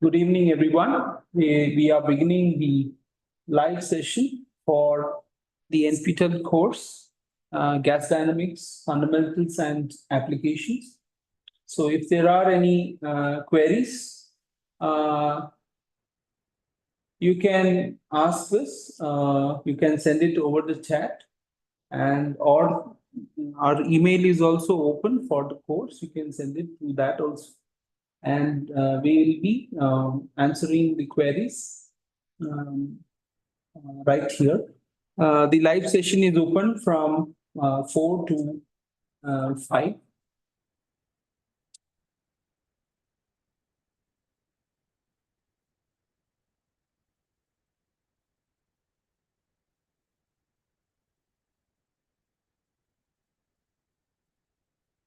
Good evening, everyone. We are beginning the live session for the NPTEL course, Gas Dynamics, Fundamentals and Applications. So if there are any queries, you can ask us, you can send it over the chat, and or our email is also open for the course. You can send it to that also. And we will be answering the queries right here. The live session is open from 4 to 5.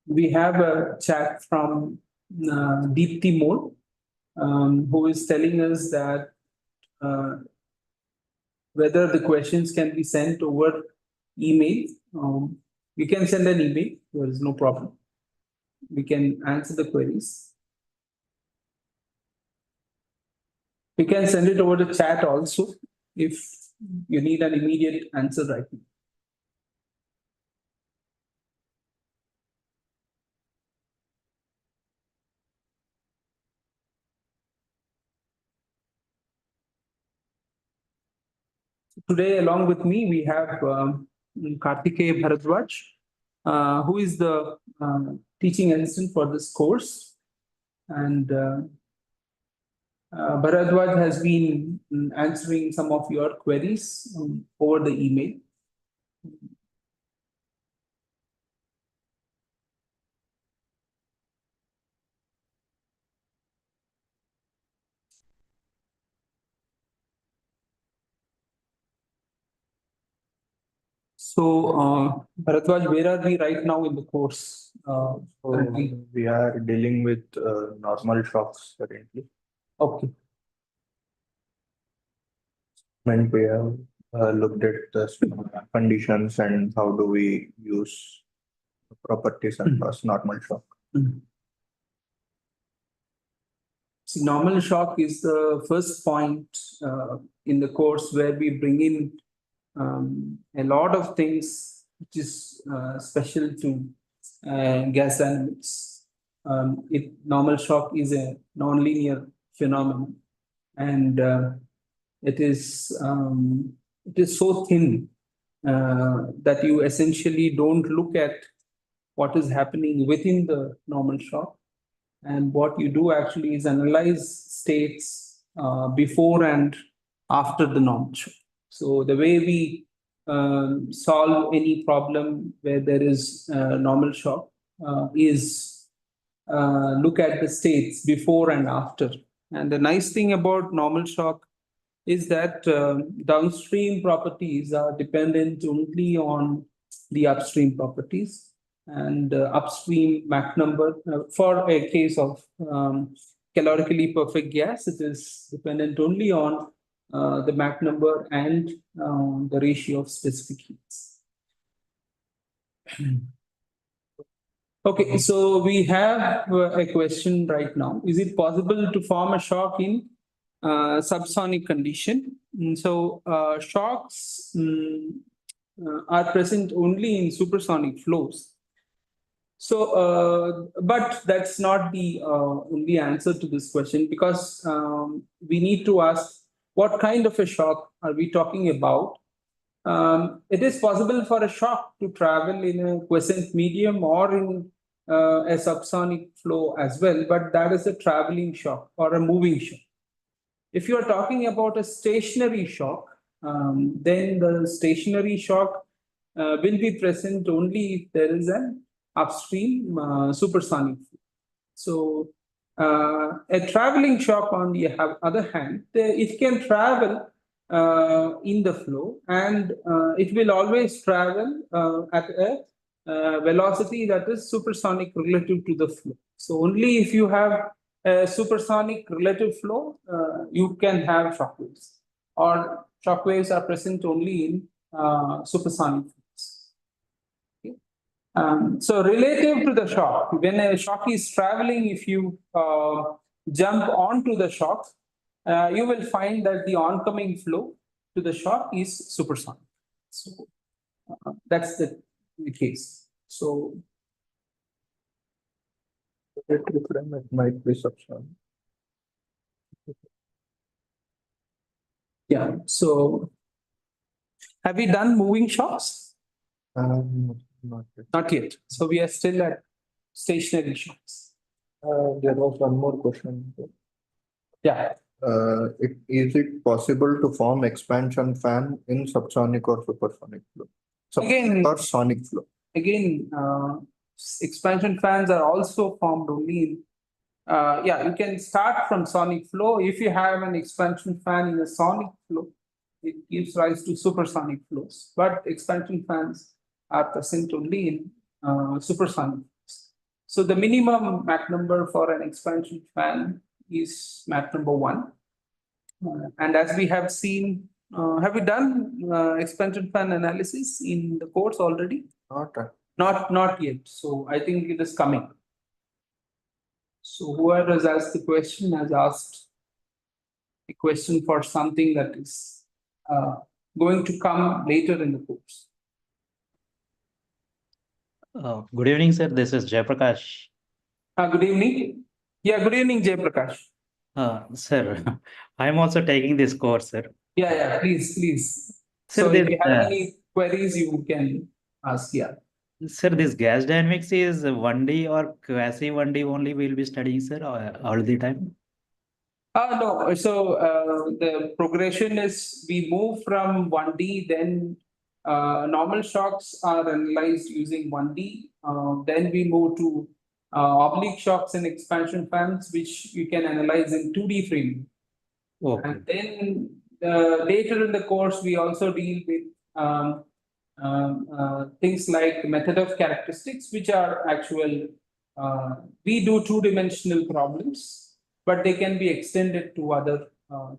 We have a chat from Deepti Mode, who is telling us that whether the questions can be sent over email. We can send an email, there is no problem. We can answer the queries. You can send it over the chat also if you need an immediate answer right now. Today, along with me, we have Karthikeya Bharadwaj, who is the teaching assistant for this course. And Bharadwaj has been answering some of your queries over the email. So, Bharadwaj, where are we right now in the course? We are dealing with normal shocks currently. Okay. And we have looked at the conditions and how do we use properties across normal shock. See, normal shock is the first point in the course where we bring in a lot of things which is special to gas dynamics. Normal shock is a nonlinear phenomenon, and it is so thin that you essentially don't look at what is happening within the normal shock, and what you do actually is analyze states before and after the normal shock. So the way we solve any problem where there is normal shock is look at the states before and after. And the nice thing about normal shock is that downstream properties are dependent only on the upstream properties. And upstream Mach number, for a case of calorically perfect gas, it is dependent only on the Mach number and the ratio of specific heats. Okay, so we have a question right now. Is it possible to form a shock in subsonic condition? So shocks are present only in supersonic flows. So, but that's not the only answer to this question, because we need to ask what kind of a shock are we talking about? It is possible for a shock to travel in a quiescent medium or in a subsonic flow as well, but that is a traveling shock or a moving shock. If you are talking about a stationary shock, then the stationary shock will be present only if there is an upstream supersonic flow. So a traveling shock, on the other hand, it can travel in the flow, and it will always travel at a velocity that is supersonic relative to the flow. So only if you have a supersonic relative flow, you can have shock waves, or shock waves are present only in supersonic flows. So relative to the shock, when a shock is traveling, if you jump onto the shock, you will find that the oncoming flow to the shock is supersonic. So that's the case. So It might be subsonic. yeah. So have we done moving shocks? Not yet. Not yet. So we are still at stationary shocks. There was one more question. Yeah. Is it possible to form expansion fan in subsonic or supersonic flow? Again- Or sonic flow? Again, expansion fans are also formed only in, yeah, you can start from sonic flow. If you have an expansion fan in a sonic flow, it gives rise to supersonic flows. But expansion fans are present only in supersonic flows. So the minimum Mach number for an expansion fan is Mach number 1. And as we have seen, have we done expansion fan analysis in the course already? Not Not yet. So I think it is coming. So whoever has asked the question has asked a question for something that is going to come later in the course. Good evening, sir. This is Jayaprakash. Good evening. Yeah, good evening, Jay Prakash. Sir, I'm also taking this course, sir. Yeah, please. Sir, So if this, you have any queries, you can ask. Yeah. sir, this gas dynamics is 1D or quasi 1D only we'll be studying, sir, all the time? No, so the progression is we move from 1D, then normal shocks are analyzed using 1D. Then we move to oblique shocks and expansion fans, which you can analyze in 2D frame. Okay. And then later in the course, we also deal with things like method of characteristics, which are actual, we do two-dimensional problems, but they can be extended to other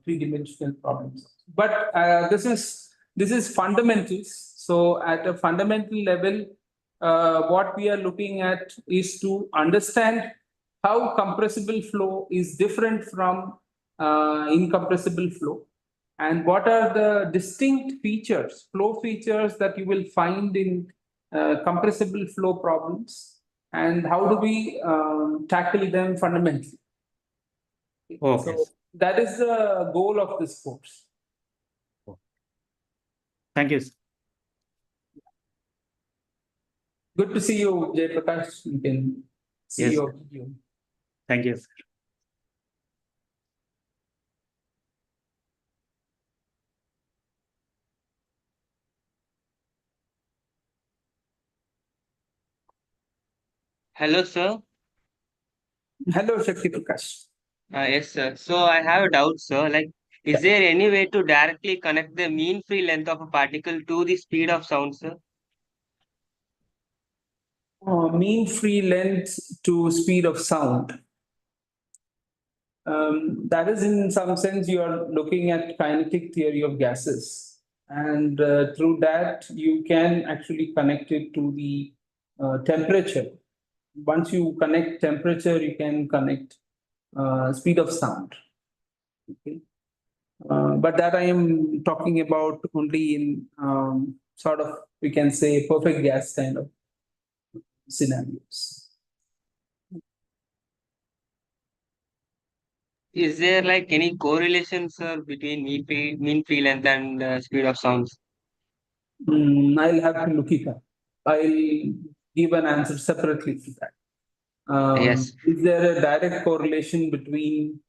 three-dimensional problems. But this is fundamentals. So at a fundamental level, what we are looking at is to understand how compressible flow is different from incompressible flow, and what are the distinct features, flow features that you will find in compressible flow problems, and how do we tackle them fundamentally. Okay. So that is the goal of this course. Thank you, sir. Good to see you, Jay Prakash. You can see Yes, your sir. video. Thank you, sir. Hello, sir. Hello, Shakti Prakash. Yes, sir. So I have a doubt, sir. Like, is there any way to directly connect the mean free length of a particle to the speed of sound, sir? Mean free length to speed of sound. That is, in some sense, you are looking at kinetic theory of gases, and through that you can actually connect it to the temperature. Once you connect temperature, you can connect speed of sound. Okay. But that I am talking about only in sort of, we can say, perfect gas kind of scenarios. Is there like any correlation, sir, between mean free length and speed of sounds? I'll have to look it up. I'll give an answer separately to that. Yes. Is there a direct correlation between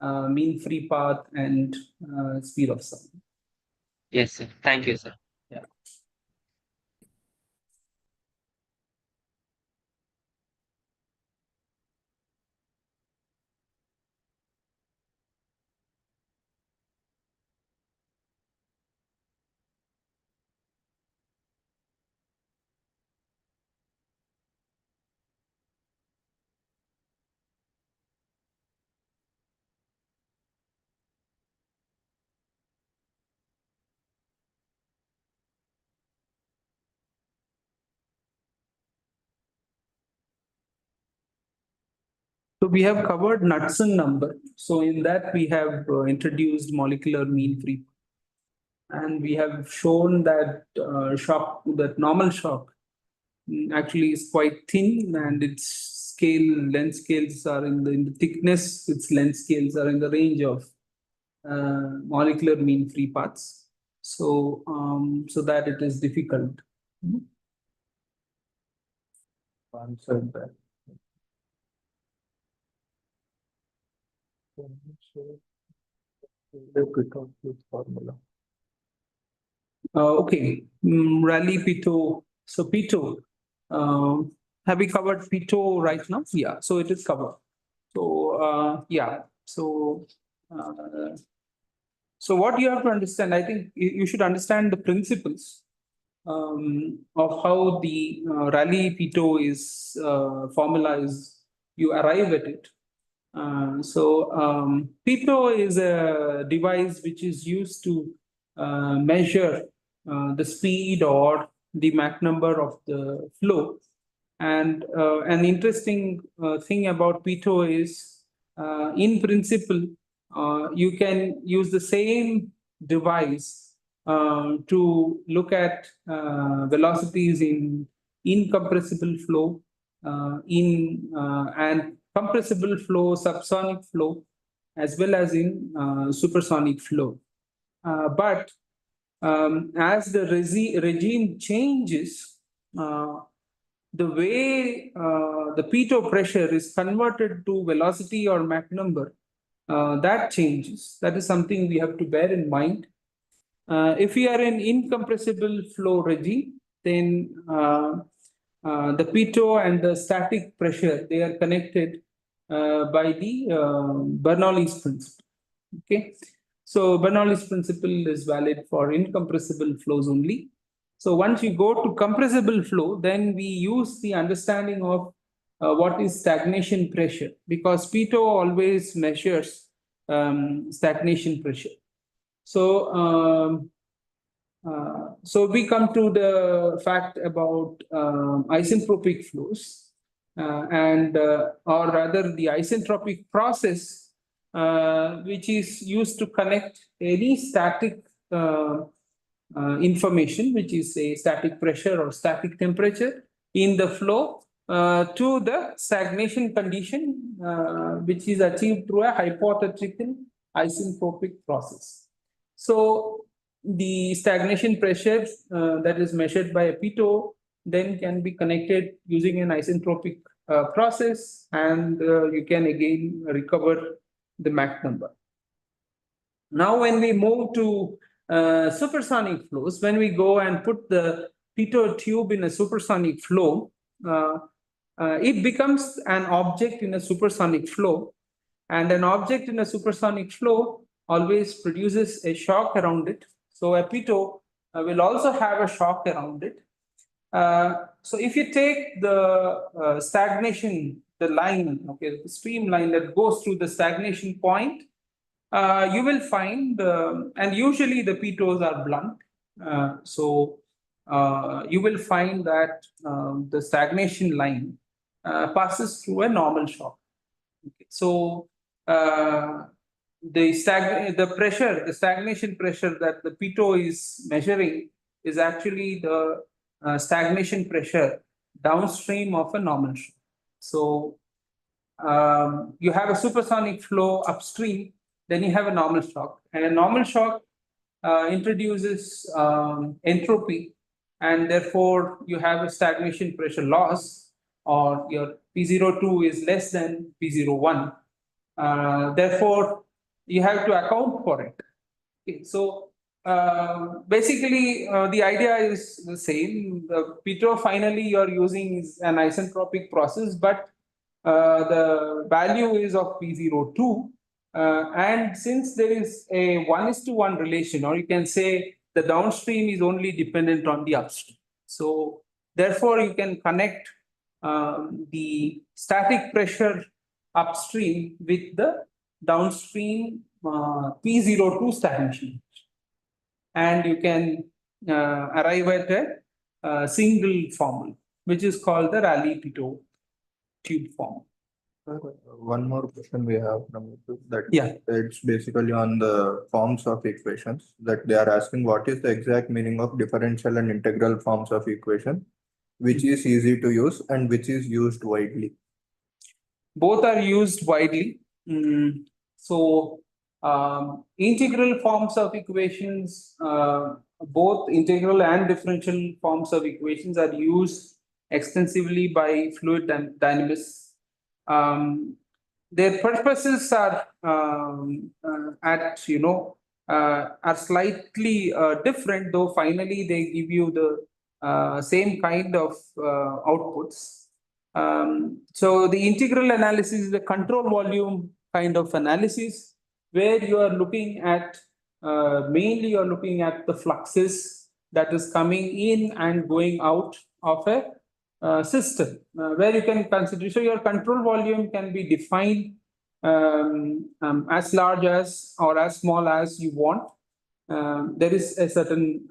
mean free path and speed of sound? Yes, sir. Thank you, sir. Yeah. So we have covered Knudsen number. So in that we have introduced molecular mean free. And we have shown that that normal shock actually is quite thin, and its length scales are in the thickness, its length scales are in the range of molecular mean free paths. So so that it is difficult. Answered that. Formula. Okay, Rally Pito. So Pito, have we covered Pito right now? Yeah, so it is covered. So yeah, so so what you have to understand, I think you should understand the principles of how the Rally Pito is formula is, you arrive at it. Pito is a device which is used to measure the speed or the Mach number of the flow. And an interesting thing about Pito is, in principle, you can use the same device to look at velocities in incompressible flow, and compressible flow, subsonic flow, as well as in supersonic flow. But as the regime changes, the way the pitot pressure is converted to velocity or Mach number, that changes. That is something we have to bear in mind. If we are in incompressible flow regime, then the pitot and the static pressure, they are connected by the Bernoulli's principle. Okay, so Bernoulli's principle is valid for incompressible flows only. So once you go to compressible flow, then we use the understanding of what is stagnation pressure, because pitot always measures stagnation pressure. So so we come to the fact about isentropic flows, or rather the isentropic process, which is used to connect any static information, which is a static pressure or static temperature in the flow, to the stagnation condition, which is achieved through a hypothetical isentropic process. So the stagnation pressure that is measured by a pitot then can be connected using an isentropic process, and you can again recover the Mach number. Now, when we move to supersonic flows, when we go and put the pitot tube in a supersonic flow, it becomes an object in a supersonic flow, and an object in a supersonic flow always produces a shock around it. So a pitot will also have a shock around it. So if you take the stagnation, the line, okay, the streamline that goes through the stagnation point, you will find, and usually the pitots are blunt. So you will find that the stagnation line passes through a normal shock. Okay. So the pressure, the stagnation pressure that the pitot is measuring is actually the stagnation pressure downstream of a normal shock. So you have a supersonic flow upstream, then you have a normal shock, and a normal shock introduces entropy, and therefore you have a stagnation pressure loss, or your P02 is less than P01. Therefore, you have to account for it. Okay, so basically, the idea is the same. The pitot finally you're using is an isentropic process, but the value is of P02. And since there is a 1:1 relation, or you can say the downstream is only dependent on the upstream. So therefore, you can connect the static pressure upstream with the downstream P02 stagnation. And you can arrive at a single formula, which is called the Rally-Pitot tube formula. One more question we have from that. Yeah. It's basically on the forms of equations that they are asking what is the exact meaning of differential and integral forms of equation, which is easy to use and which is used widely. Both are used widely. So, integral forms of equations, both integral and differential forms of equations are used extensively by fluid dynamists. Their purposes are are slightly different, though finally they give you the same kind of outputs. So the integral analysis is a control volume kind of analysis where you are looking at mainly you're looking at the fluxes that is coming in and going out of a system where you can consider. So your control volume can be defined as large as or as small as you want. There is a certain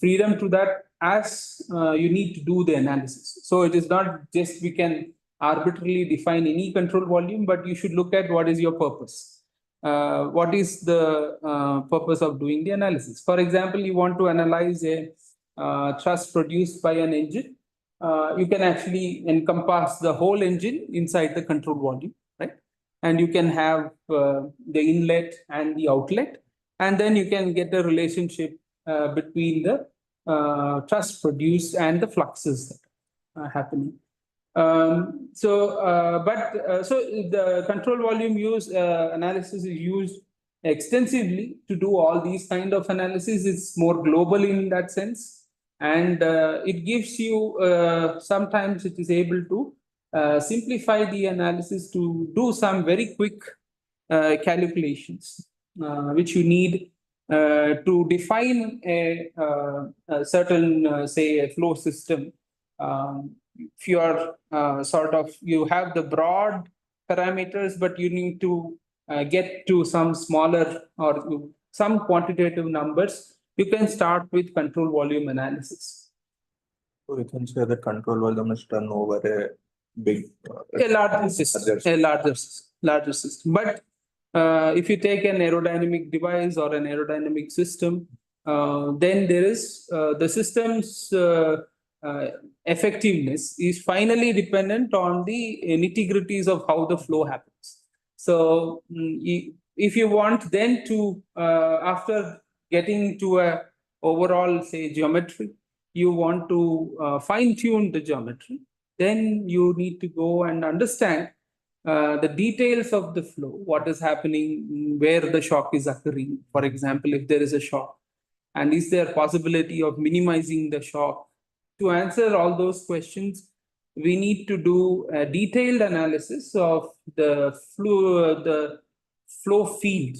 freedom to that as you need to do the analysis. So it is not just we can arbitrarily define any control volume, but you should look at what is your purpose. What is the purpose of doing the analysis? For example, you want to analyze a thrust produced by an engine. You can actually encompass the whole engine inside the control volume, right? And you can have the inlet and the outlet, and then you can get a relationship between the thrust produced and the fluxes that are happening. So the control volume analysis is used extensively to do all these kind of analysis. It's more global in that sense, and it gives you sometimes it is able to simplify the analysis to do some very quick calculations, which you need to define a certain, say, a flow system. If you are you have the broad parameters, but you need to get to some smaller or some quantitative numbers, you can start with control volume analysis. So we can say that control volume is done over a big, a larger system, larger system. But if you take an aerodynamic device or an aerodynamic system, then there is the system's effectiveness is finally dependent on the nitty-gritties of how the flow happens. So if you want then to, after getting to a overall, say, geometry, you want to fine-tune the geometry, then you need to go and understand the details of the flow, what is happening, where the shock is occurring. For example, if there is a shock, and is there possibility of minimizing the shock? To answer all those questions, we need to do a detailed analysis of the flow field.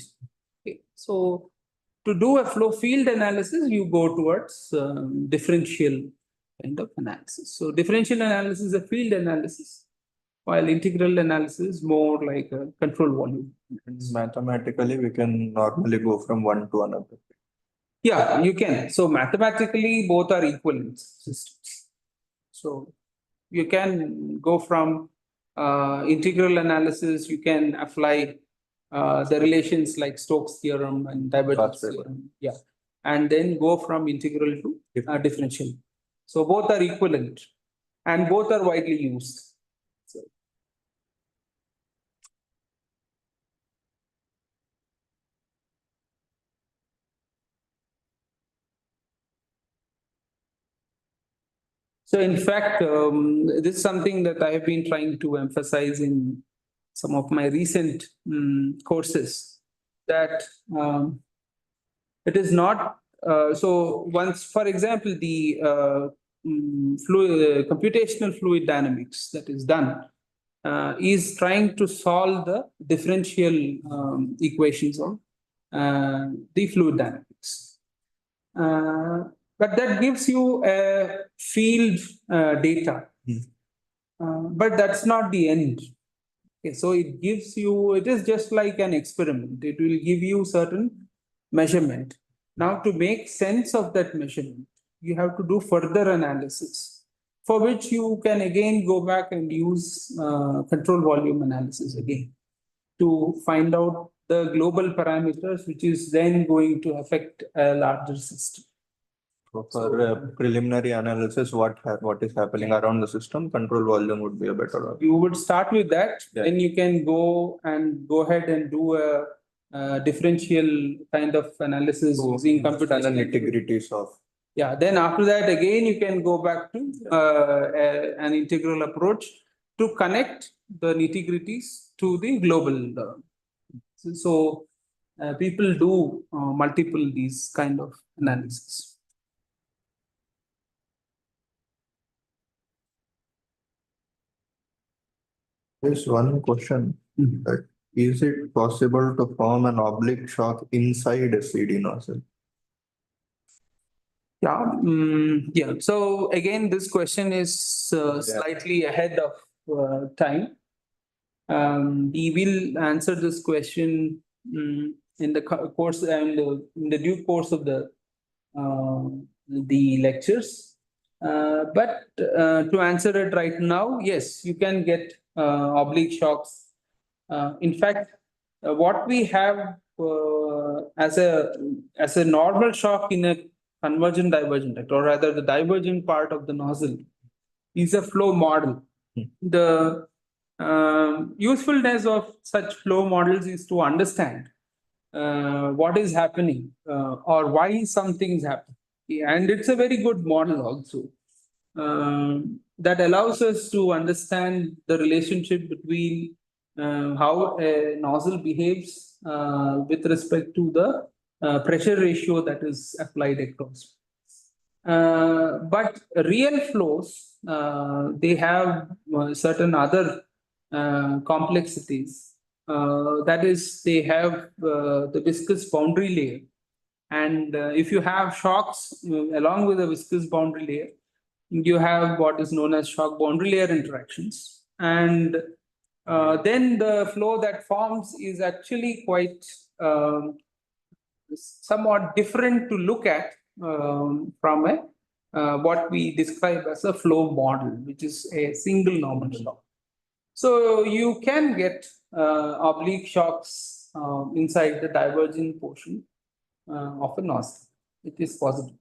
Okay. So to do a flow field analysis, you go towards differential kind of analysis. So differential analysis is a field analysis, while integral analysis is more like a control volume. mathematically, we can normally go from one to another. Yeah, you can. So mathematically, both are equivalent systems. So you can go from integral analysis, you can apply the relations like Stokes theorem and divergence theorem. Yeah. And then go from integral to differential. So both are equivalent and both are widely used. So in fact, this is something that I have been trying to emphasize in some of my recent courses, that it is not, so once, for example, the computational fluid dynamics that is done is trying to solve the differential equations of the fluid dynamics. But that gives you a field data. But that's not the end. Okay, so it gives you, it is just like an experiment. It will give you certain measurement. Now, to make sense of that measurement, you have to do further analysis. for which you can again go back and use control volume analysis again to find out the global parameters, which is then going to affect a larger system. So for preliminary analysis, what is happening around the system, control volume would be a better option. You would start with that, Yeah. then you can go ahead and do a differential kind of analysis using Understand the computational. nitty-gritties of. Yeah, then after that, again, you can go back to an integral approach to connect the nitty-gritties to the global. So people do multiple these kind of analysis. There's one question that is it possible to form an oblique shock inside a CD nozzle? Yeah, yeah. So again, this question is slightly ahead of time. We will answer this question in the course and in the due course of the lectures. But to answer it right now, yes, you can get oblique shocks. In fact, what we have as a normal shock in a convergent divergent, or rather the divergent part of the nozzle, is a flow model. The usefulness of such flow models is to understand what is happening or why something is happening. And it's a very good model also that allows us to understand the relationship between how a nozzle behaves with respect to the pressure ratio that is applied across. But real flows, they have certain other complexities. That is, they have the viscous boundary layer. And if you have shocks along with the viscous boundary layer, you have what is known as shock boundary layer interactions. And then the flow that forms is actually quite somewhat different to look at from what we describe as a flow model, which is a single normal shock. So you can get oblique shocks inside the divergent portion of a nozzle. It is possible.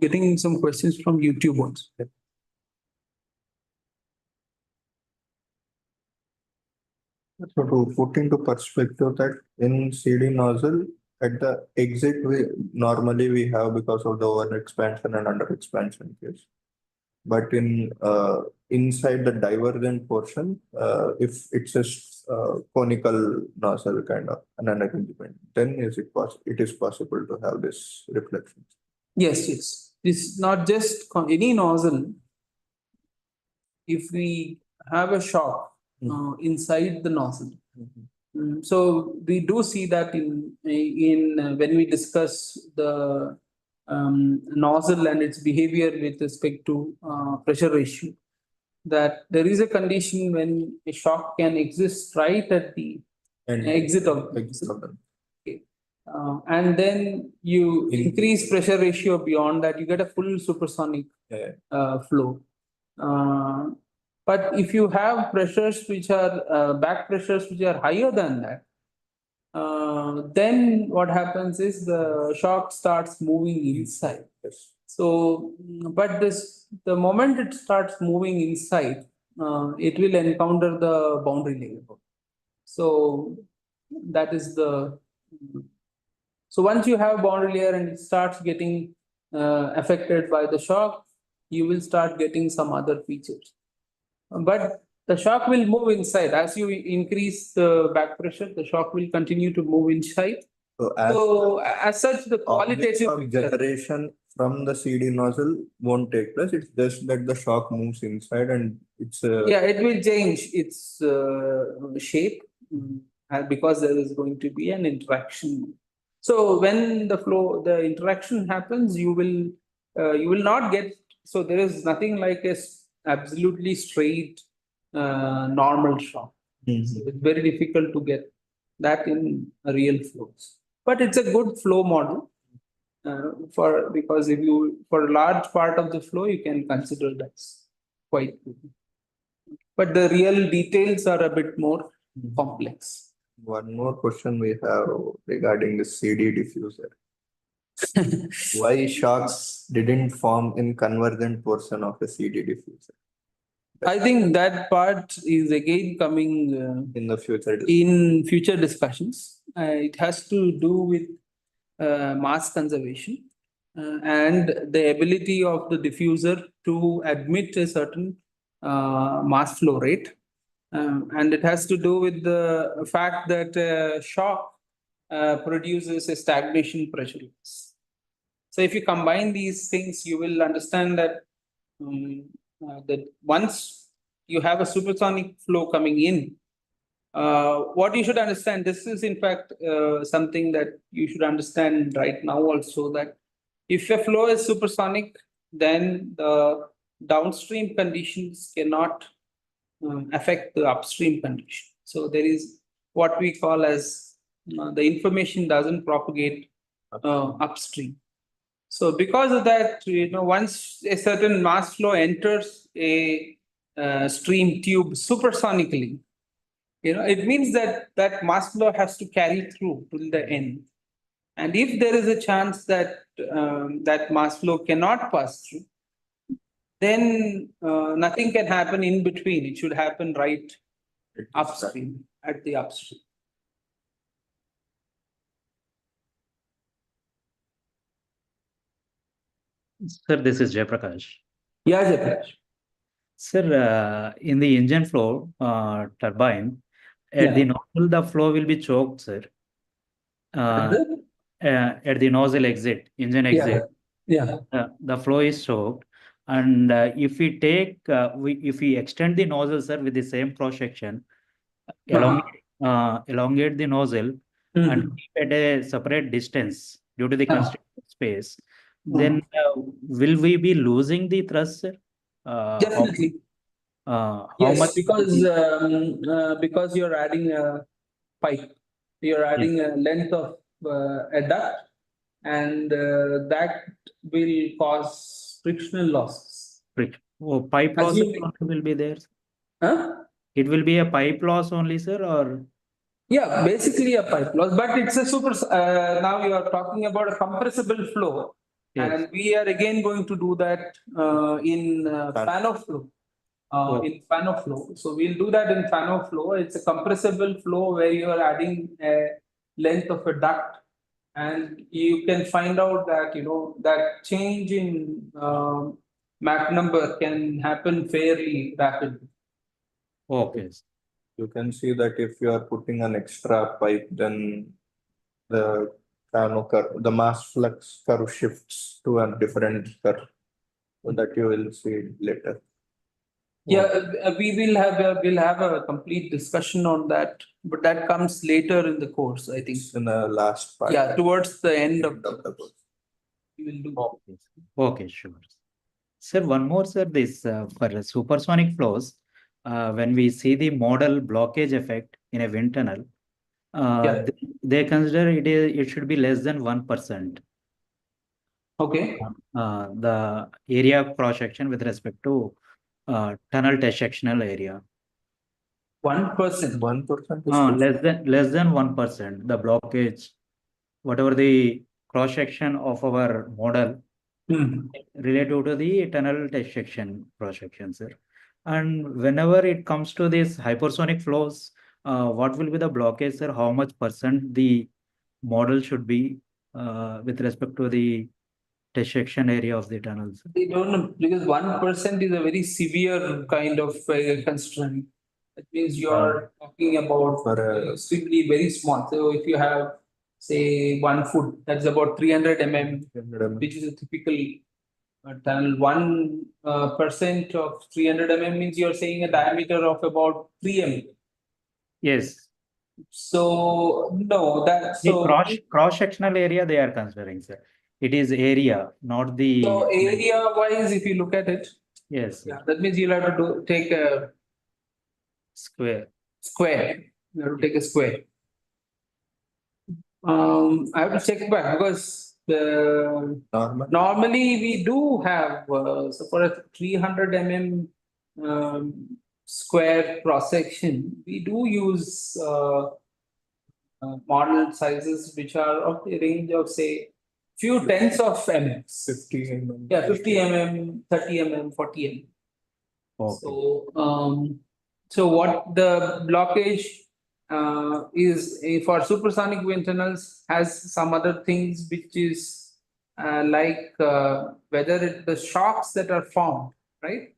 Getting some questions from YouTube also. So to put into perspective that in CD nozzle, at the exit, we normally have because of the over expansion and under expansion case. But in inside the divergent portion, if it's a conical nozzle kind of an arrangement, then it is possible to have this reflection. Yes, yes. It's not just any nozzle. If we have a shock inside the nozzle, so we do see that in when we discuss the nozzle and its behavior with respect to pressure ratio, that there is a condition when a shock can exist right at the exit of the nozzle. And then you increase pressure ratio beyond that, you get a full supersonic flow. But if you have pressures which are back pressures which are higher than that, then what happens is the shock starts moving inside. So, but the moment it starts moving inside, it will encounter the boundary layer. So that is the. So once you have boundary layer and it starts getting affected by the shock, you will start getting some other features. But the shock will move inside. As you increase the back pressure, the shock will continue to move inside. So as such, the qualitative generation from the CD nozzle won't take place. It's just that the shock moves inside and it's yeah, it will change its shape because there is going to be an interaction. So when the interaction happens, you will not get So there is nothing like absolutely straight normal shock. So it's very difficult to get that in real flows. But it's a good flow model because if you for a large part of the flow you can consider that's quite good. But the real details are a bit more complex. One more question we have regarding the CD diffuser. Why shocks didn't form in convergent portion of a CD diffuser I think that part is again coming in the future? in future discussions. It has to do with mass conservation and the ability of the diffuser to admit a certain mass flow rate. And it has to do with the fact that shock produces a stagnation pressure loss. So if you combine these things, you will understand that once you have a supersonic flow coming in, what you should understand, this is in fact something that you should understand right now also, that if a flow is supersonic, then the downstream conditions cannot affect the upstream condition. So there is what we call as the information doesn't propagate upstream. So because of that, once a certain mass flow enters a stream tube supersonically, it means that that mass flow has to carry through till the end. And if there is a chance that that mass flow cannot pass through, then nothing can happen in between. It should happen right upstream, at the upstream. Sir, this is Jayaprakash. Yeah, Jayaprakash. Sir, in the engine flow turbine, at the nozzle, the flow will be choked, sir. At the nozzle exit, engine exit, the flow is choked. And if we take, if we extend the nozzle, sir, with the same cross section, elongate the nozzle and keep at a separate distance due to the constraint space, then will we be losing the thrust, sir? Definitely. How Yes, much? because you're adding a pipe, you're adding a length of a duct, and that will cause frictional losses. Pipe loss will be there? Huh? It will be a pipe loss only, sir, or? Yeah, basically a pipe loss, but it's a super. Now you are talking about a compressible flow, and we are again going to do that in fan-off flow. In fan-off flow, so we'll do that in fan-off flow. It's a compressible flow where you are adding a length of a duct, and you can find out that that change in Mach number can happen fairly rapidly. Okay. You can see that if you are putting an extra pipe, then the the mass flux curve shifts to a different curve, so that you will see later. Yeah, we'll have a complete discussion on that, but that comes later in the course, I think. In the last part. Yeah, towards the end of the course. We will do. Okay, sure. Sir, one more, sir, this for supersonic flows, when we see the model blockage effect in a wind tunnel, they consider it should be less than 1%. Okay. The area of cross section with respect to tunnel test sectional area. 1%. 1%. Less than 1%. The blockage, whatever the cross section of our model related to the tunnel test section cross section, sir. And whenever it comes to these hypersonic flows, what will be the blockage, sir? How much percent the model should be with respect to the test section area of the tunnels? I don't know, because 1% is a very severe kind of constraint. That means you are talking about extremely very small. So if you have, say, 1 foot, that's about 300 mm, which is a typical tunnel. 1% of 300 mm means you're saying a diameter of about 3 mm. Yes. So no, that's the cross sectional area they are considering, sir. It is area, not the. So area wise, if you look at it, Yes, yeah, that means you'll have to take a square. square. You have to take a square. I have to check back because normally we do have so for a 300 mm square cross section, we do use model sizes which are of the range of say few tens of mm. 50 mm. Yeah, 50 mm, 30 mm, 40 mm. Okay. So what the blockage is for supersonic wind tunnels has some other things which is like whether the shocks that are formed, right?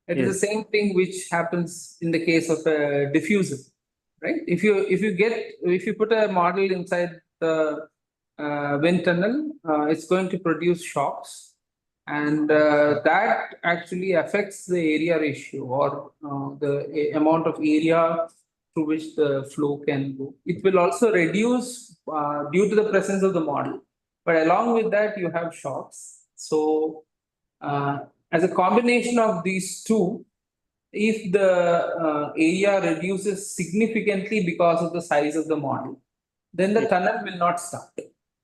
It is Yes. the same thing which happens in the case of a diffuser, right? If you put a model inside the wind tunnel, it's going to produce shocks, and that actually affects the area ratio or the amount of area through which the flow can go. It will also reduce due to the presence of the model, but along with that you have shocks. So as a combination of these two, if the area reduces significantly because of the size of the model, then the tunnel will not start.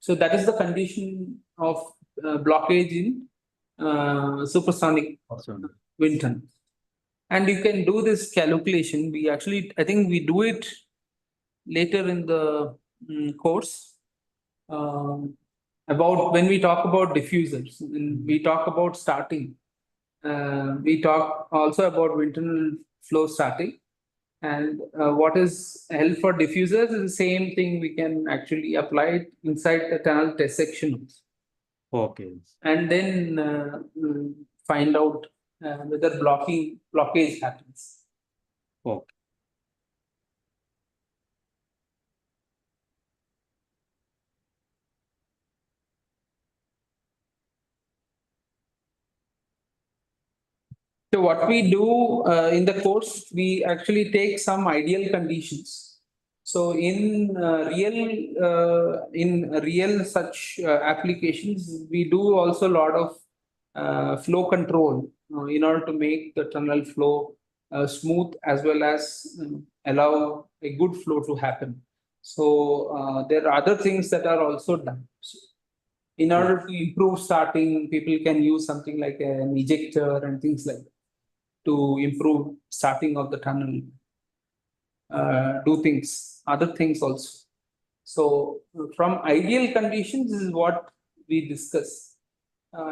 So that is the condition of blockage in supersonic Awesome. wind tunnel. And you can do this calculation. We actually, I think we do it later in the course about when we talk about diffusers. When we talk about starting, we talk also about wind tunnel flow starting. And what is held for diffusers is the same thing we can actually apply it inside the tunnel test section. Okay. And then find out whether blockage happens. Okay. So what we do in the course, we actually take some ideal conditions. So in real such applications, we do also a lot of flow control in order to make the tunnel flow smooth as well as allow a good flow to happen. So there are other things that are also done. So in order to improve starting, people can use something like an ejector and things like that to improve starting of the tunnel, do things, other things also. So from ideal conditions, this is what we discuss.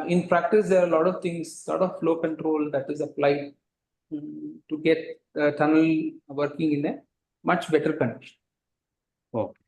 In practice, there are a lot of things, a lot of flow control that is applied to get the tunnel working in a much better condition. Okay.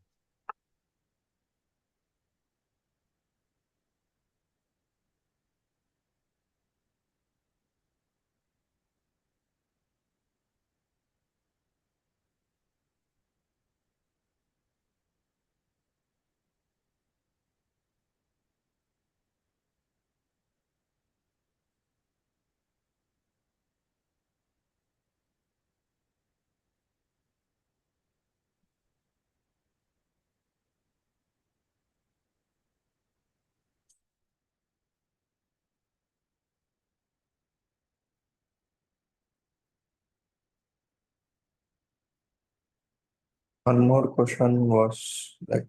One more question was like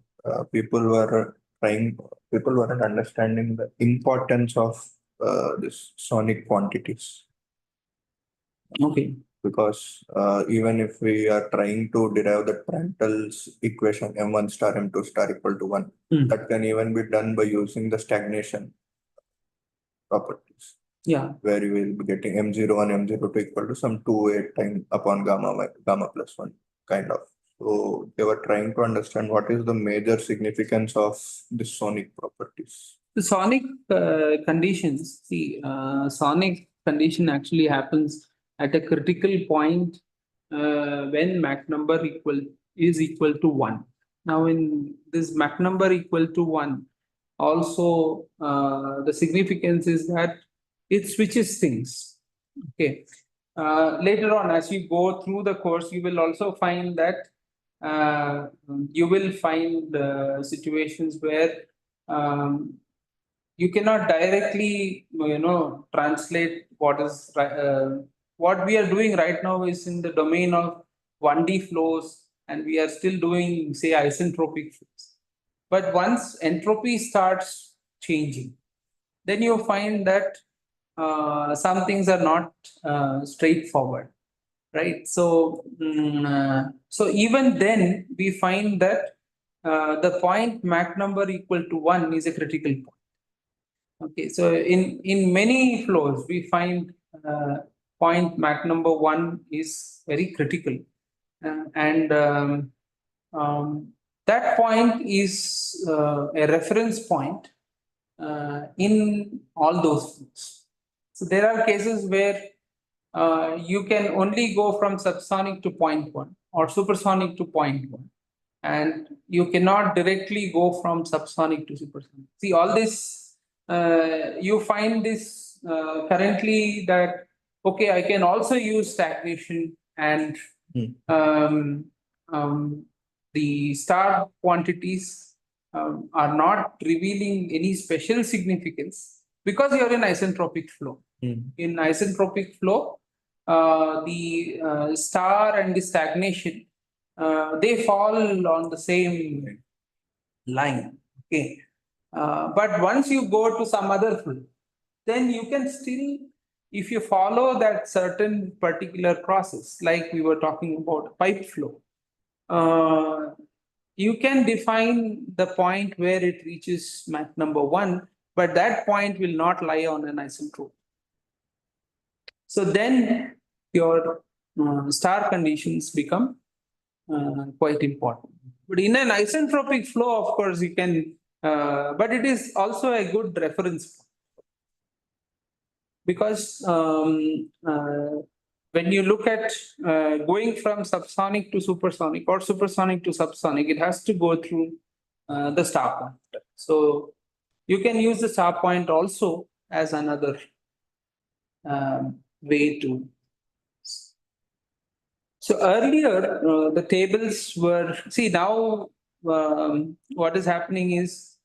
people weren't understanding the importance of this sonic quantities, Okay. because even if we are trying to derive the Prandtl's equation m1 star m2 star equal to 1, that can even be done by using the stagnation properties. Yeah. Where you will be getting m01, m02 equal to some 2 8 time upon gamma plus 1 kind of. So they were trying to understand what is the major significance of the sonic properties. The sonic conditions, see, sonic condition actually happens at a critical point when Mach number is equal to 1. Now, in this Mach number equal to 1, also the significance is that it switches things. Okay. Later on, as you go through the course, you will also find that you will find situations where you cannot directly, translate what we are doing right now is in the domain of 1D flows, and we are still doing, say, isentropic flows. But once entropy starts changing, then you find that some things are not straightforward, right? So even then, we find that the point Mach number equal to 1 is a critical point. Okay, so in many flows, we find point Mach number 1 is very critical, and that point is a reference point in all those flows. So there are cases where you can only go from subsonic to 0.1 or supersonic to 0.1, and you cannot directly go from subsonic to supersonic. See, all this, you find this currently that, okay, I can also use stagnation, and the star quantities are not revealing any special significance because you're in isentropic flow. In isentropic flow, the star and the stagnation, they fall on the same line. Okay. But once you go to some other flow, then you can still, if you follow that certain particular process, like we were talking about pipe flow, you can define the point where it reaches Mach number 1, but that point will not lie on an isentrope. So then your star conditions become quite important. But in an isentropic flow, of course, you can, but it is also a good reference point. Because when you look at going from subsonic to supersonic or supersonic to subsonic, it has to go through the star point. So you can use the star point also as another way to. So earlier, the tables were, see now what is happening is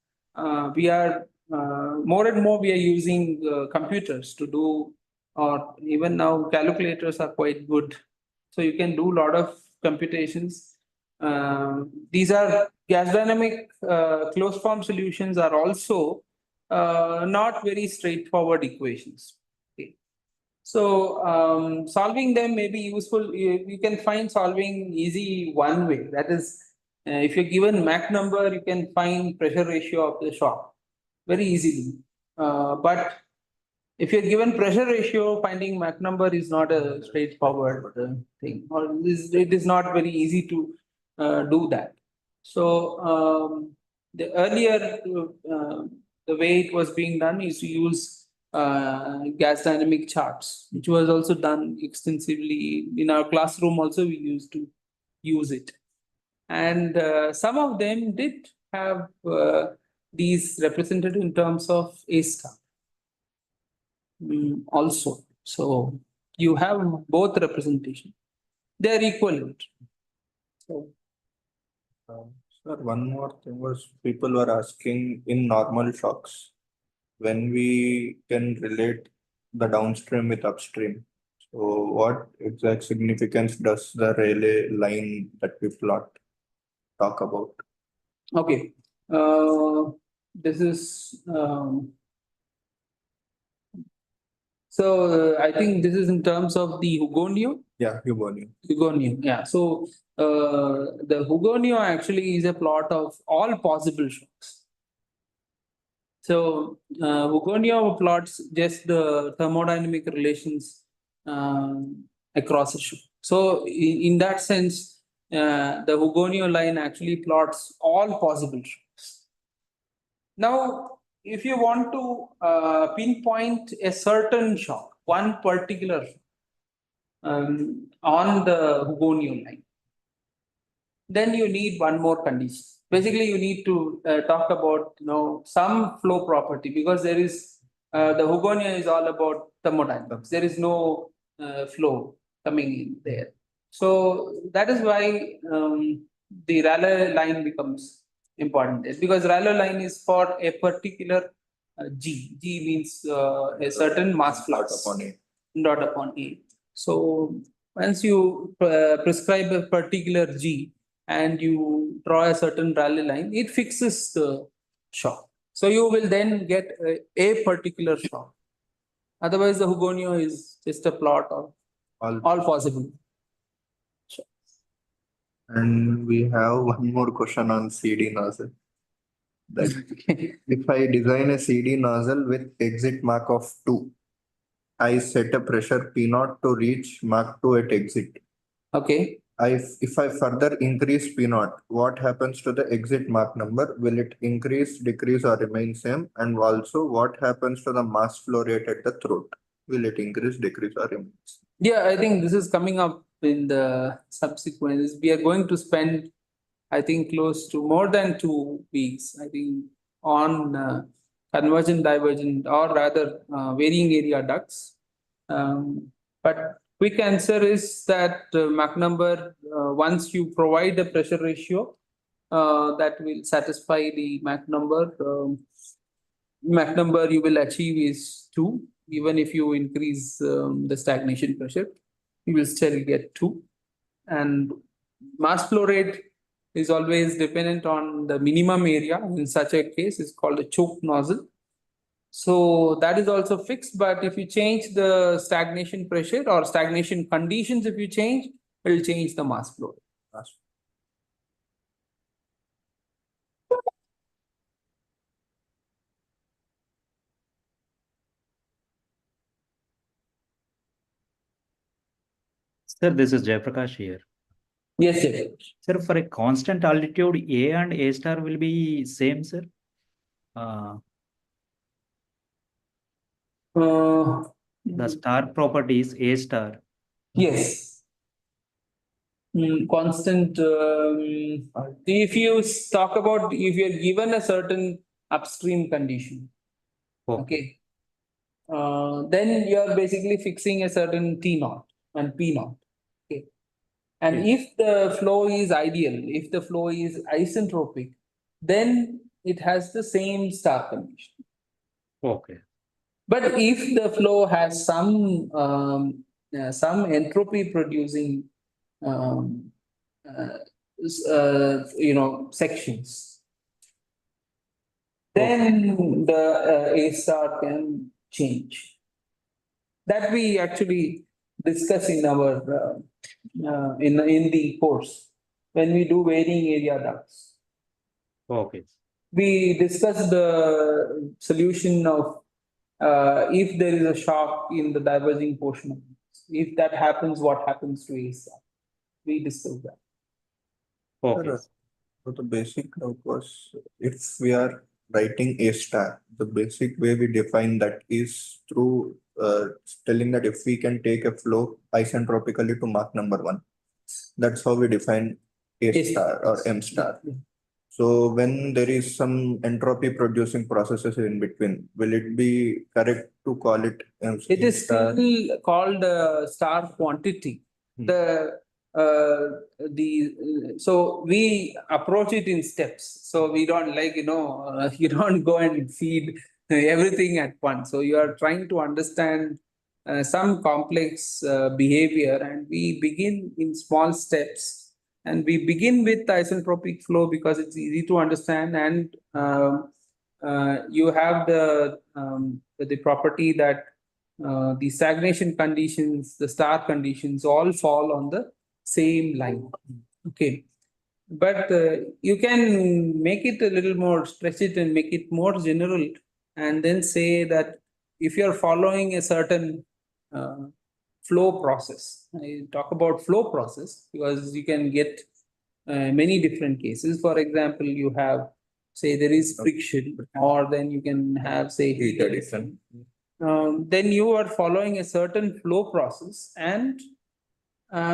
we are more and more we are using computers to do, or even now calculators are quite good. So you can do a lot of computations. These are gas dynamic closed form solutions are also not very straightforward equations. So solving them may be useful. You can find solving easy one way. That is, if you're given Mach number, you can find pressure ratio of the shock very easily. But if you're given pressure ratio, finding Mach number is not a straightforward thing, or it is not very easy to do that. So the earlier, the way it was being done is to use gas dynamic charts, which was also done extensively in our classroom. Also, we used to use it, and some of them did have these represented in terms of A star also. So you have both representation; they are equivalent. So. Sir, one more thing was people were asking in normal shocks when we can relate the downstream with upstream. So what exact significance does the Rayleigh line that we plot talk about? Okay, this is so I think this is in terms of the Hugoniot. Yeah, Hugoniot. Hugoniot, yeah. So the Hugoniot actually is a plot of all possible shocks. So Hugoniot plots just the thermodynamic relations across a shock. So in that sense, the Hugoniot line actually plots all possible shocks. Now, if you want to pinpoint a certain shock, one particular shock, on the Hugoniot line, then you need one more condition. Basically, you need to talk about some flow property, because there is the Hugoniot is all about thermodynamics. There is no flow coming in there. So that is why the Rayleigh line becomes important, because Rayleigh line is for a particular G. G means a certain mass flux. Dot upon A. Dot upon A. So once you prescribe a particular G and you draw a certain rally line, it fixes the shock. So you will then get a particular shock. Otherwise, the Hugonio is just a plot of all possible. And we have one more question on CD nozzle. That if I design a CD nozzle with exit Mach of 2, I set a pressure P0 to reach Mach 2 at exit. Okay. If I further increase P0, what happens to the exit Mach number? Will it increase, decrease, or remain same? And also, what happens to the mass flow rate at the throat? Will it increase, decrease, or remain same? Yeah, I think this is coming up in the subsequent. We are going to spend, I think, close to more than 2 weeks, I think, on convergent, divergent, or rather varying area ducts. But quick answer is that Mach number, once you provide a pressure ratio, that will satisfy the Mach number. Mach number you will achieve is 2. Even if you increase the stagnation pressure, you will still get 2. And mass flow rate is always dependent on the minimum area. In such a case, it's called a choke nozzle. So that is also fixed. But if you change the stagnation pressure or stagnation conditions, if you change, it will change the mass flow rate. Sir, this is Jayaprakash here. Yes, yes. Sir, for a constant altitude, A and A star will be same, sir? The star properties A star. Yes. Constant. If you talk about if you're given a certain upstream condition, okay, then you are basically fixing a certain T0 and P0. Okay, and if the flow is ideal, if the flow is isentropic, then it has the same star condition. Okay. But if the flow has some entropy producing sections, then the A star can change. That we actually discuss in our in the course when we do varying area ducts. Okay. We discuss the solution of if there is a shock in the diverging portion of it. If that happens, what happens to A star? We discuss that. Okay. So the basic doubt was if we are writing A star, the basic way we define that is through telling that if we can take a flow isentropically to Mach number 1, that's how we define A star or M star. Yeah. So when there is some entropy producing processes in between, will it be correct to call it M It is star? still called star quantity. So we approach it in steps. So we don't you don't go and feed everything at once. So you are trying to understand some complex behavior, and we begin in small steps. And we begin with isentropic flow because it's easy to understand, and you have the property that the stagnation conditions, the star conditions, all fall on the same line. Okay, but you can make it a little more, stretch it and make it more general, and then say that if you are following a certain flow process. I talk about flow process because you can get many different cases. For example, you have, say, there is friction, or then you can have, say, heat addition. Then you are following a certain flow process, and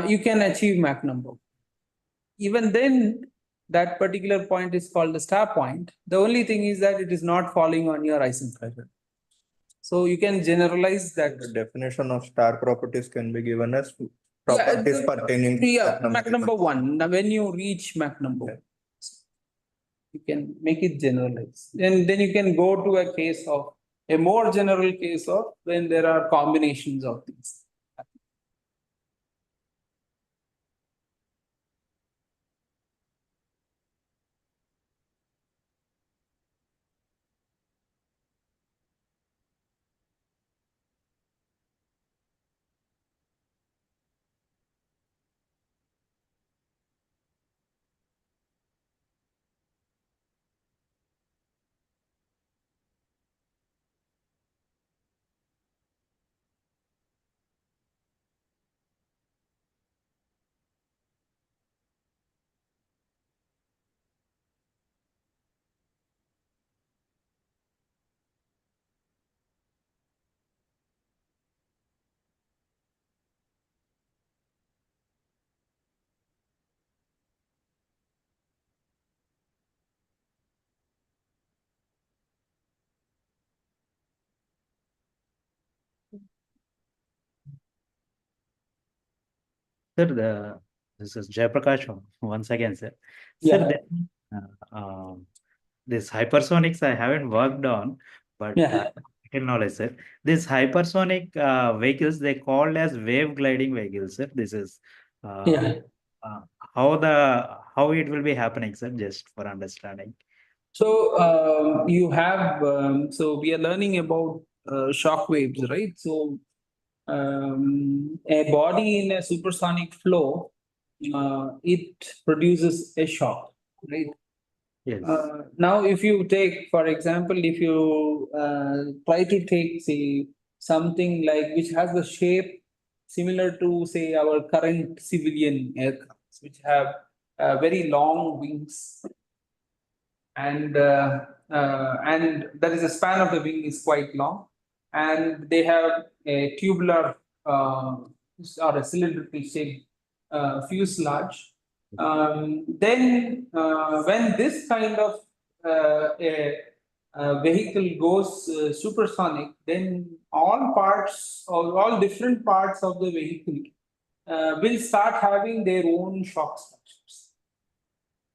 you can achieve Mach number. Even then, that particular point is called the star point. The only thing is that it is not falling on your isentropic. So you can generalize that. The definition of star properties can be given as properties pertaining to Mach number 1. Now, when you reach Mach number 1. You can make it generalized. And then you can go to a case of a more general case of when there are combinations of these. Sir, this is Jayaprakash once again, sir. Sir, Yeah. this hypersonics I haven't worked on, but Yeah. knowledge, sir. These hypersonic vehicles, they called as wave gliding vehicles, sir. This is Yeah. uh, how it will be happening, sir, just for understanding. So you have so we are learning about shock waves, right? So a body in a supersonic flow, it produces a shock, right? Yes. Now, if you take, for example, if you try to take, say, something like which has the shape similar to, say, our current civilian aircrafts, which have very long wings, and that is the span of the wing is quite long, and they have a tubular or a cylindrical shaped fuselage. Then when this kind of a vehicle goes supersonic, then all parts or all different parts of the vehicle will start having their own shock structures.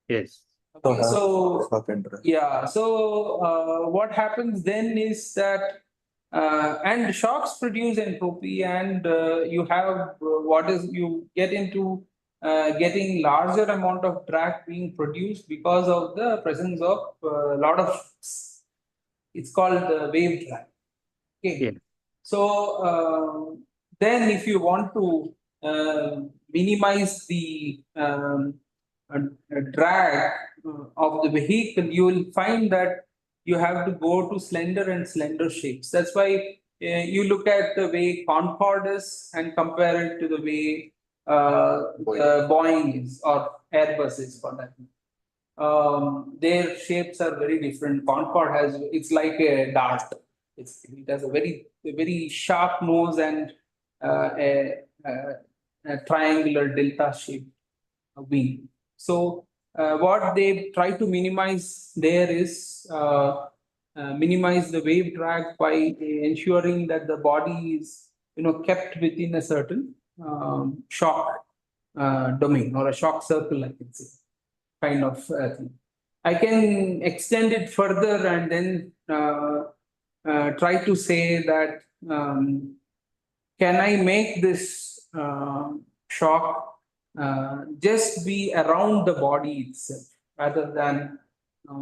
Yes. Okay, so shock interest. yeah, so what happens then is that and shocks produce entropy, and you have what is you get into getting larger amount of drag being produced because of the presence of a lot of shocks. It's called wave drag. Okay, Yes. so then if you want to minimize the drag of the vehicle, you will find that you have to go to slender and slender shapes. That's why you look at the way Concorde is and compare it to the way Boeing is or Airbus is for that. Their shapes are very different. Concorde has it's like a dart. It has a very sharp nose and a triangular delta shape wing. So what they try to minimize there is minimize the wave drag by ensuring that the body is kept within a certain shock domain or a shock circle, I can say, kind of thing. I can extend it further and then try to say that can I make this shock just be around the body itself rather than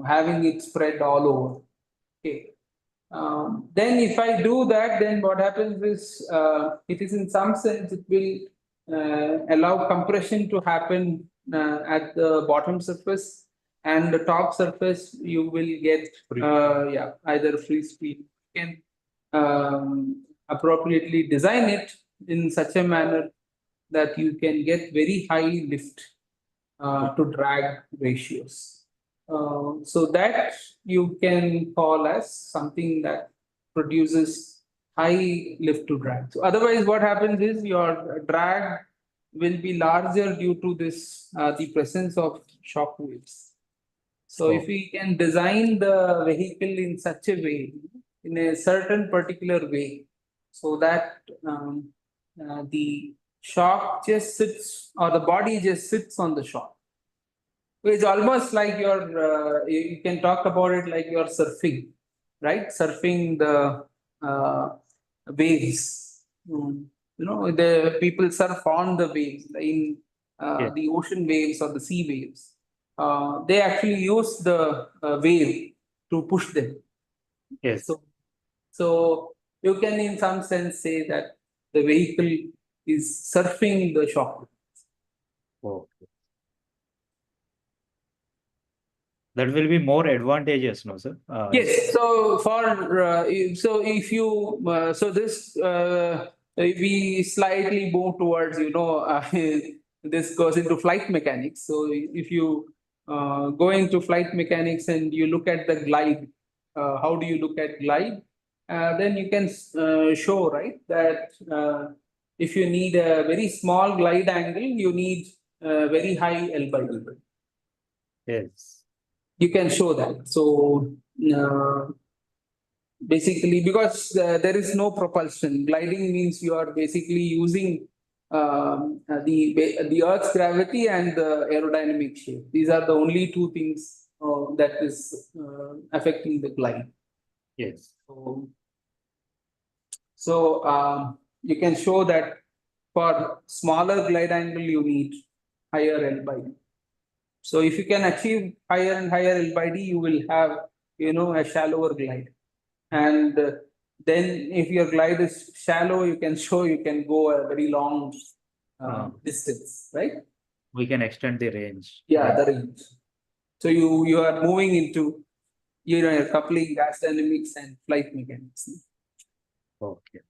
having it spread all over? Okay. Then if I do that, then what happens is it is in some sense it will allow compression to happen at the bottom surface, and the top surface you will get either free speed. You can appropriately design it in such a manner that you can get very high lift to drag ratios. So that you can call as something that produces high lift to drag. So otherwise, what happens is your drag will be larger due to this the presence of shock waves. So if we can design the vehicle in such a way, in a certain particular way, so that the shock just sits or the body just sits on the shock. It's almost like you can talk about it like you're surfing, right? Surfing the waves. The people surf on the waves in Yes. the ocean waves or the sea waves. They actually use the wave to push them. Yes. So you can, in some sense, say that the vehicle is surfing the shock. Okay. That will be more advantageous, no, sir? Yes. So if you this we slightly move towards this goes into flight mechanics. So if you go into flight mechanics and you look at the glide, how do you look at glide? Then you can show, right, that if you need a very small glide angle, you need very high L by L. Yes. You can show that. So basically, because there is no propulsion, gliding means you are basically using the Earth's gravity and the aerodynamic shape. These are the only two things that is affecting the glide. Yes. So you can show that for smaller glide angle, you need higher L by D. So if you can achieve higher and higher L by D, you will have, a shallower glide. And then if your glide is shallow, you can go a very long distance, right? We can extend the range. Yeah, the range. So you are moving into, you're coupling gas dynamics and flight mechanics. Okay.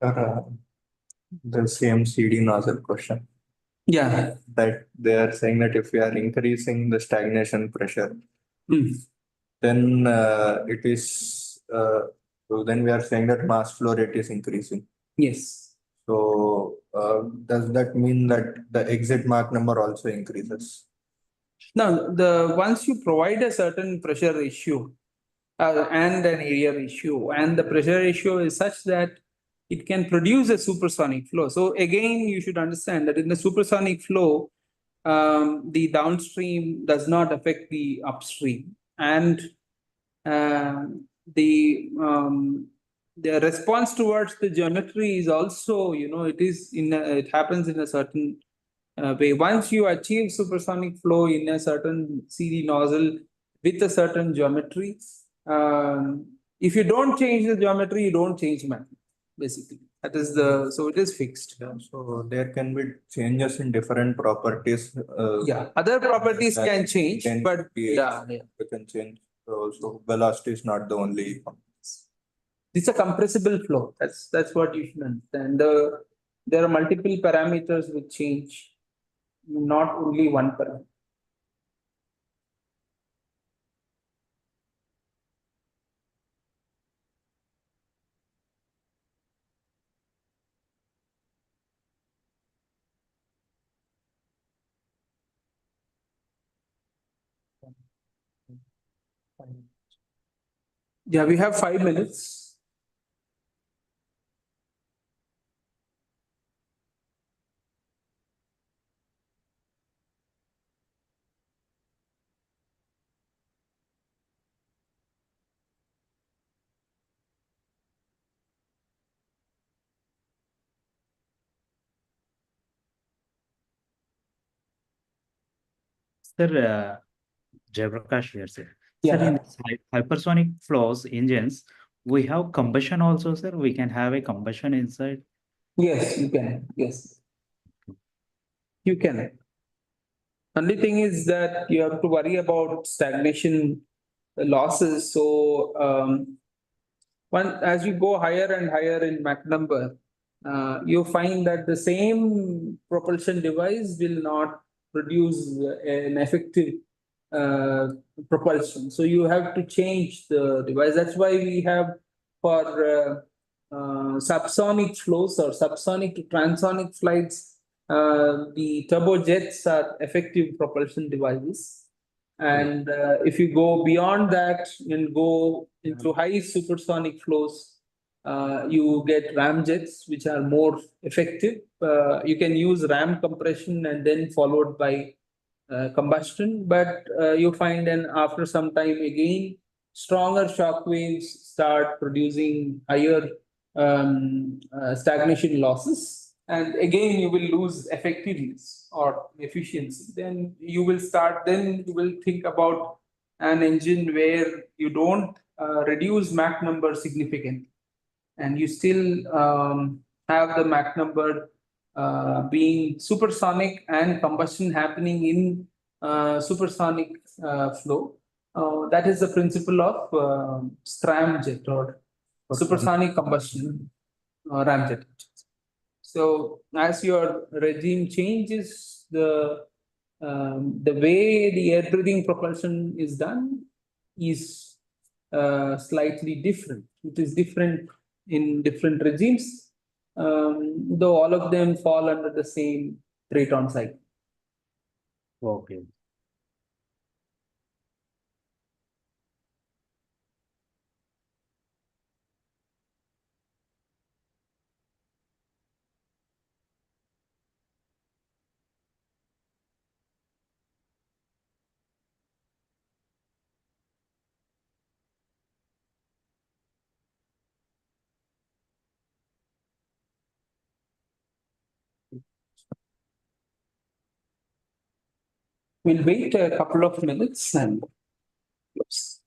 The same CD nozzle question. Yeah. That they are saying that if we are increasing the stagnation pressure, then it is so then we are saying that mass flow rate is increasing. Yes. So does that mean that the exit Mach number also increases? Now, once you provide a certain pressure ratio and an area ratio, and the pressure ratio is such that it can produce a supersonic flow. So again, you should understand that in the supersonic flow, the downstream does not affect the upstream, and the response towards the geometry is also, it happens in a certain way. Once you achieve supersonic flow in a certain CD nozzle with a certain geometry, if you don't change the geometry, you don't change matter, basically. That is so it is fixed. Yeah, so there can be changes in different properties. Other properties that can change, but you can change. So velocity is not the only. It's a compressible flow. That's what you should understand. There are multiple parameters which change, not only one parameter. Yeah, we have 5 minutes. Sir, Jayaprakash here, sir. Sir, Yeah. in this hypersonic flows engines, we have combustion also, sir. We can have a combustion inside. Yes, you can. Yes, you can. Only thing is that you have to worry about stagnation losses. So as you go higher and higher in Mach number, you find that the same propulsion device will not produce an effective propulsion. So you have to change the device. That's why we have for subsonic flows or subsonic to transonic flights, the turbojets are effective propulsion devices. And if you go beyond that and go into high supersonic flows, you get ramjets, which are more effective. You can use ram compression and then followed by combustion, but you find and after some time again, stronger shock waves start producing higher stagnation losses, and again you will lose effectiveness or efficiency. Then you will think about an engine where you don't reduce Mach number significantly, and you still have the Mach number being supersonic and combustion happening in supersonic flow. That is the principle of scramjet or supersonic combustion ramjet. So as your regime changes, the way the air breathing propulsion is done is slightly different. It is different in different regimes, though all of them fall under the same Brayton cycle. Okay. We'll wait a couple of minutes and close.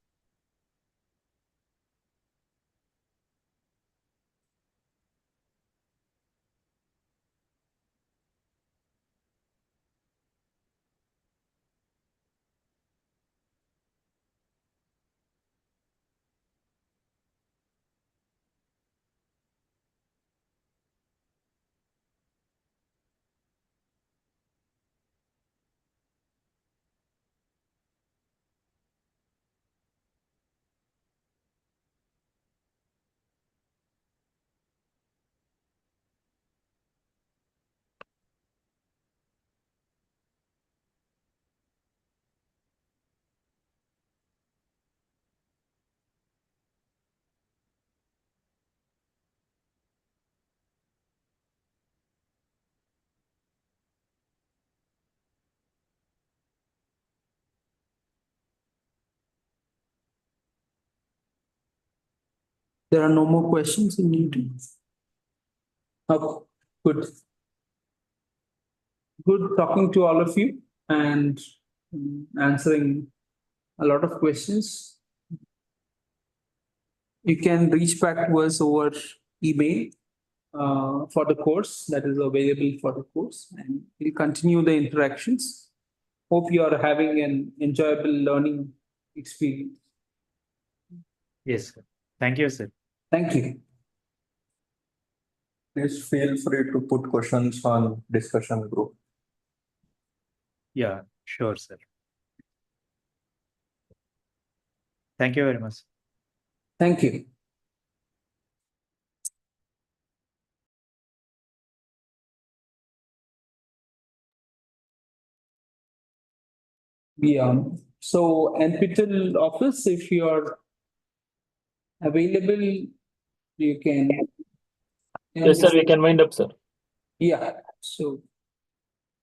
There are no more questions in meeting. Oh, good. Good talking to all of you and answering a lot of questions. You can reach back to us over email for the course that is available for the course, and we'll continue the interactions. Hope you are having an enjoyable learning experience. Yes, sir. Thank you, sir. Thank you. Please feel free to put questions on discussion group. Yeah, sure, sir. Thank you very much. Thank you. Yeah. So NPTEL office, if you are available, you can. Yes, sir, we can wind up, sir. Yeah. So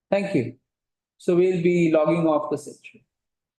thank you. So we'll be logging off the session.